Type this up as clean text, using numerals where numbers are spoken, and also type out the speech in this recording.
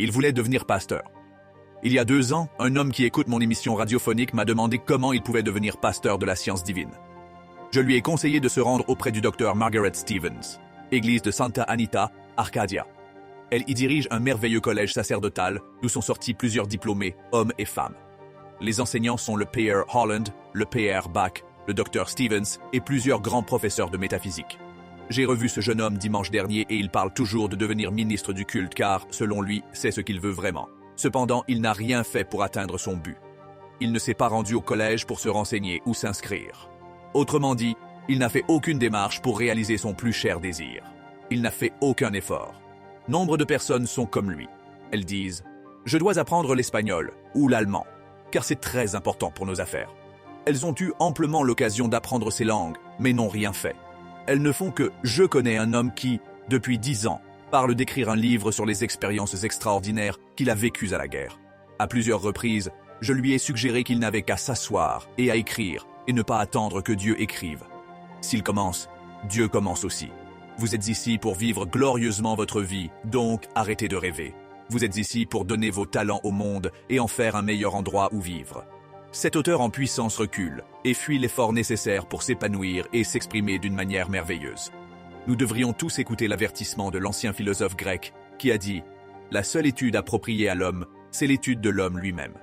Il voulait devenir pasteur. Il y a 2 ans, un homme qui écoute mon émission radiophonique m'a demandé comment il pouvait devenir pasteur de la science divine. Je lui ai conseillé de se rendre auprès du docteur Margaret Stevens, église de Santa Anita, Arcadia. Elle y dirige un merveilleux collège sacerdotal d'où sont sortis plusieurs diplômés, hommes et femmes. Les enseignants sont le P.R. Holland, le P.R. Bach, le Dr. Stevens et plusieurs grands professeurs de métaphysique. J'ai revu ce jeune homme dimanche dernier et il parle toujours de devenir ministre du culte car, selon lui, c'est ce qu'il veut vraiment. Cependant, il n'a rien fait pour atteindre son but. Il ne s'est pas rendu au collège pour se renseigner ou s'inscrire. Autrement dit, il n'a fait aucune démarche pour réaliser son plus cher désir. Il n'a fait aucun effort. Nombre de personnes sont comme lui. Elles disent « Je dois apprendre l'espagnol ou l'allemand, car c'est très important pour nos affaires. » Elles ont eu amplement l'occasion d'apprendre ces langues, mais n'ont rien fait. Elles ne font que « Je connais un homme qui, depuis 10 ans, parle d'écrire un livre sur les expériences extraordinaires qu'il a vécues à la guerre. À plusieurs reprises, je lui ai suggéré qu'il n'avait qu'à s'asseoir et à écrire et ne pas attendre que Dieu écrive. S'il commence, Dieu commence aussi. Vous êtes ici pour vivre glorieusement votre vie, donc arrêtez de rêver. Vous êtes ici pour donner vos talents au monde et en faire un meilleur endroit où vivre. Cet auteur en puissance recule et fuit l'effort nécessaire pour s'épanouir et s'exprimer d'une manière merveilleuse. Nous devrions tous écouter l'avertissement de l'ancien philosophe grec qui a dit « La seule étude appropriée à l'homme, c'est l'étude de l'homme lui-même. »